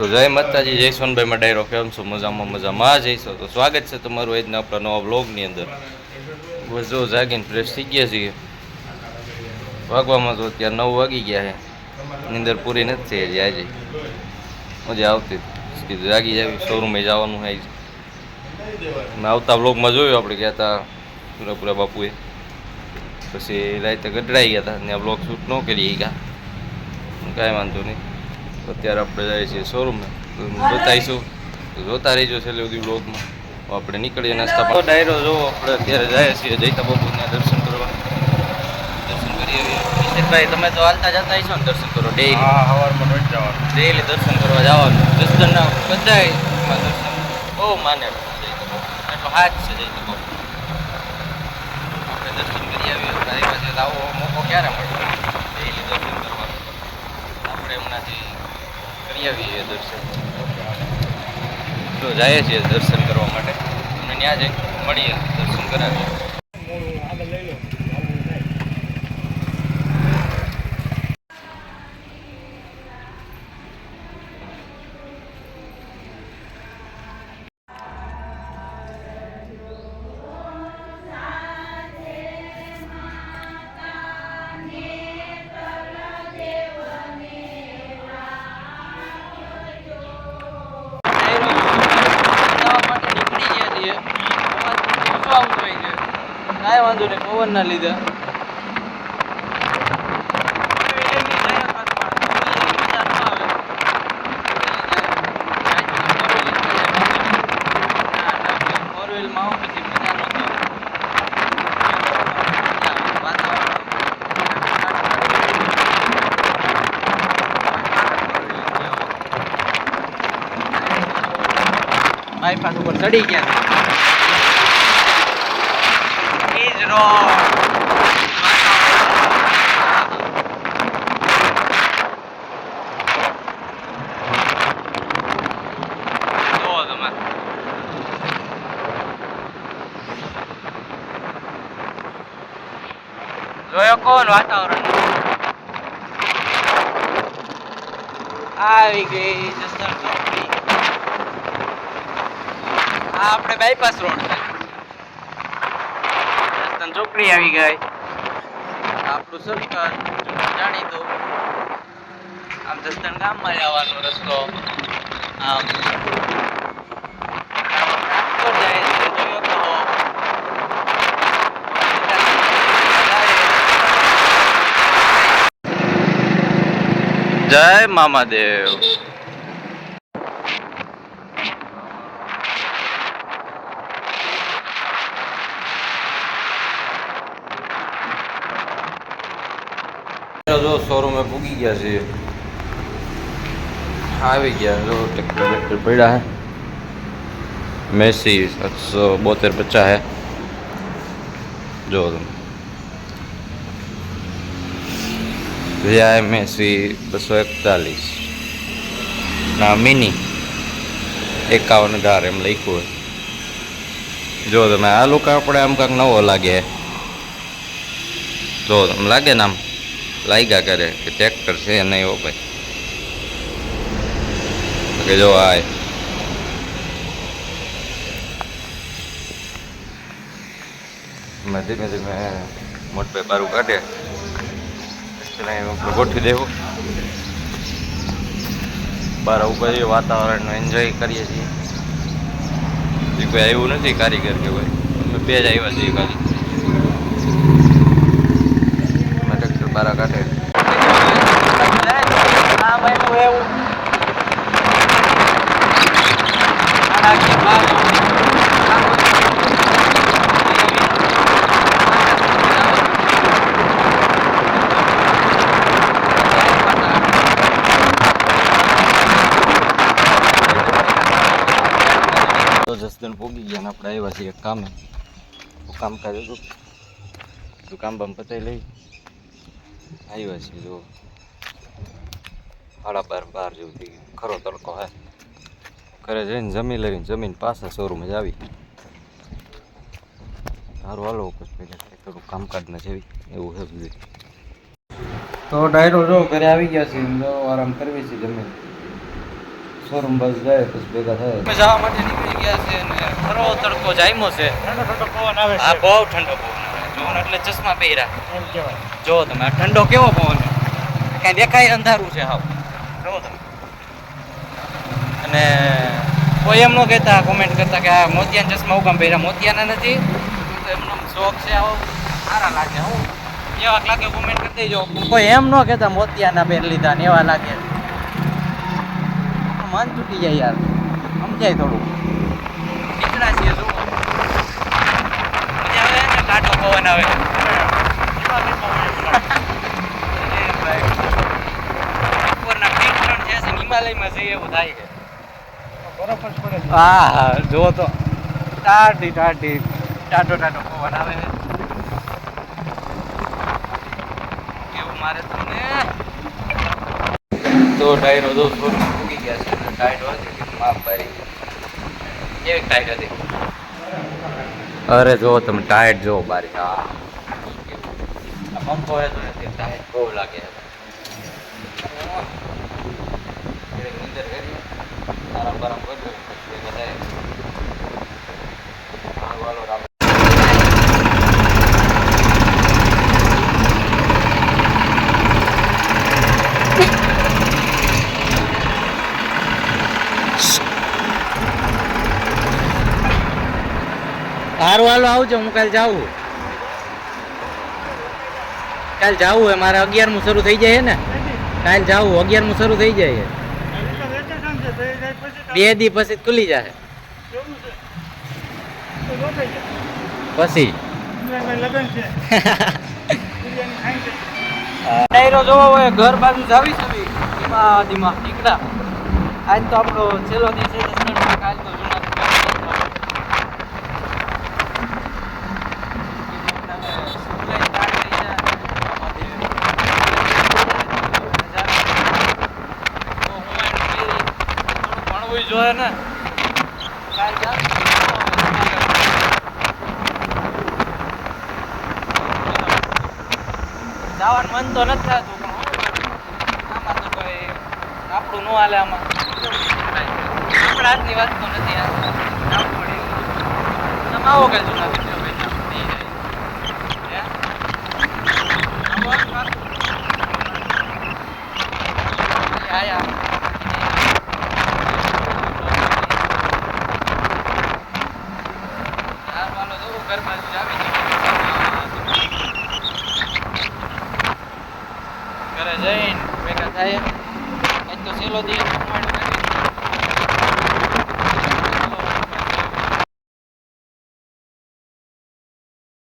તો જય માતાજી, જય સોનભાઈ માં ડાયરો. કેમ છો? મજામાં જઈશો તો સ્વાગત છે તમારું આજના આપણા નવા બ્લોગની અંદર. બસ જો જાગીને ફ્રેશ થઈ ગયા છીએ. વાગવામાં તો અત્યારે 9 વાગી ગયા છે. નીંદર પૂરી નથી થઈ હજી. આજે મજા આવતી કીધું જાગી જાવી, શોરૂમે જવાનું હોય. મેં આવતા બ્લોગમાં જોયું આપણે ગયા હતા પૂરા બાપુએ, પછી રાતે ગઢડાઈ ગયા હતા ને બ્લોગ શૂટ ન કરી ગયા. કાંઈ વાંધો નહીં. અત્યારે આપણે જઈએ છીએ શોરૂમે, બતાવીશું, જોતા રહીજો છેલ્લે સુધી બ્લોગમાં. આપણે નીકળીએ નાસ્તા પર. ડાયરો જો આપણે અત્યારે જઈએ છીએ જૈતા બાપુના દર્શન કરવા. દર્શન કરી આવીએ. ભાઈ તમે તો હાલતા જતા હશો ને દર્શન કરવા ડેઈલી? હા, સવારમાં રોજ જવાનું, ડેઈલી દર્શન કરવા જવાનું. દર્શનના બધાય દર્શન બહુ માને જૈતા બાપુ, એટલો હાથ છે જૈતા બાપુ. આપણે દર્શન કરી આવીએ. આવ્યા છે તો આવો મોકો ક્યારે મળે ડેઈલી દર્શન કરવાનો? આપણે એમનાથી કરી આવીએ દર્શન. તો જઈએ છીએ દર્શન કરવા માટે, અને ત્યાં જઈ મળીએ, દર્શન કરાવીએ. આગળ લઈ લો. કાંઈ વાંધો નહીં, પવન ના લીધે બાયપાસ ઉપર ચડી ગયા. જોયો કોણ વાતાવરણ આવી ગઈ જસદણ ચોકડી. આ આપણે બાયપાસ રોડ છે. જસદણ ચોકડી આવી ગઈ. આપણું સર્કલ જાણી દો. આમ જસદણ ગામમાં જવાનો રસ્તો આમ જાય છે. જોયો તો જય મામાદેવ. જો શોરૂમે પૂગી ગયા છે, આવી ગયા. જો ટ્રેક્ટર પડ્યા હે. મેસી 772 હે. જો તમે મેસી 241 ના મિની 51,000 એમ લખ્યું હોય. જો તમે આ લોકો આપણે આમ કાંક નવો લાગે. જો તમે લાગે ને આમ લાગ્યા કરે કે ટ્રેક્ટર છે નહીં હો ભાઈ. કે જો આ ધીમે ધીમે મોટભાઈ બારું કાઢે, ગોઠવી દેવું. બહાર ઉપર વાતાવરણ એન્જોય કરીએ છીએ. કોઈ આવ્યું નથી કારીગર કે ભાઈ, અમે બે જ આવ્યા છીએ ખાલી. ટ્રેક્ટર બારા કાઢે. જસદણ પોગી ગયા ને આપણે આવ્યા છીએ કામે. કામકાજ હતું, કામ બામ પતાવી લઈ આવ્યા છીએ. જો 12:30 જેવું થઈ ગયું. ખરો તડકો હે. ઘરે જઈને જમી લઈને જમીન પાછા શોરૂમે જ આવી. સારું હાલો પછી થોડું કામકાજના જેવી એવું છે બધું. તો ડાયરો જો ઘરે આવી ગયા છે, આરામ કરવી છે જમીન. શોરૂમ બસ જાય પછી ભેગા થાય અમે જવા માટે નીકળી ગયા છે ને ખરો તડકો જામ્યો છે ઠંડો ઠંડો પવન આવે આ છે બહુ ઠંડો પવન આવે જો ને એટલે ચશ્મા પહેર્યા એમ કહેવાય. જો તમે આ ઠંડો કેવો પવન છે કાંઈ દેખાય અંધારું છે હાવ જો તમે અને કોઈ એમ ન કહેતા કોમેન્ટ કરતા કે આ મોતિયાના ચશ્મા હું કામ પહેર્યા મોતિયાના નથી તો એમનો શોખ છે આવો સારા લાગે હું એવા લાગે કોમેન્ટ કરી દેજો કોઈ એમ ન કહેતા મોતિયાના પહેર લીધા ને એવા લાગે મન તૂટી જાય યાર સમજાય થોડું નીકળ્યા છીએ શું મજા આવે ને કાટો પવન આવે બપોરના ઠેઠ છે હિમાલયમાં જઈએ એવું થાય છે બરફ જ પડે છે. હા હા જો તો ટાઢી ટાઢો પવન આવે છે કેવું મારે તમને તો ટાયરો દો ફૂગી ગયા છે ટાઈટ હોય છે માપ ભરી કેવી ટાઈટ હતી અરે જો તમે ટાઈટ જો બારી હા આ પંપો હોય તો નથી ટાઈટ બહુ લાગે નીંદર કરી આરામ બારામ કરજો પછી બધાએ વાલો રામ સારું હાલો આવજો હું કાલે જાઉં કાલે જાવું હે મારે 11મું શરૂ થઈ જાય ને કાલે જાવું 11મું શરૂ થઈ જાય હજી તો વેકેશન છે તો એ જાય પછી તો 2 દી પછી જ ખુલી જાય કેવું છે તો રોકાઈ જાય. પછી ભાઈ લગન છે બિરયાની ખાઈ જાય. ડાયરો જોવો હોય ઘર બાજુ જાવી છે ધીમા ધીમા નીકળા આજ તો આપણો છેલ્લો દિવસ છે દસમા કાલ તો જોઈએ ને કાલ જવાનું મન તો નથી થતું પણ આમાં તો કોઈ આપણું ન હાલે આમાં આપણા હાથની વાત તો નથી આ તમે આવો કે જૂના મિત્રો આયા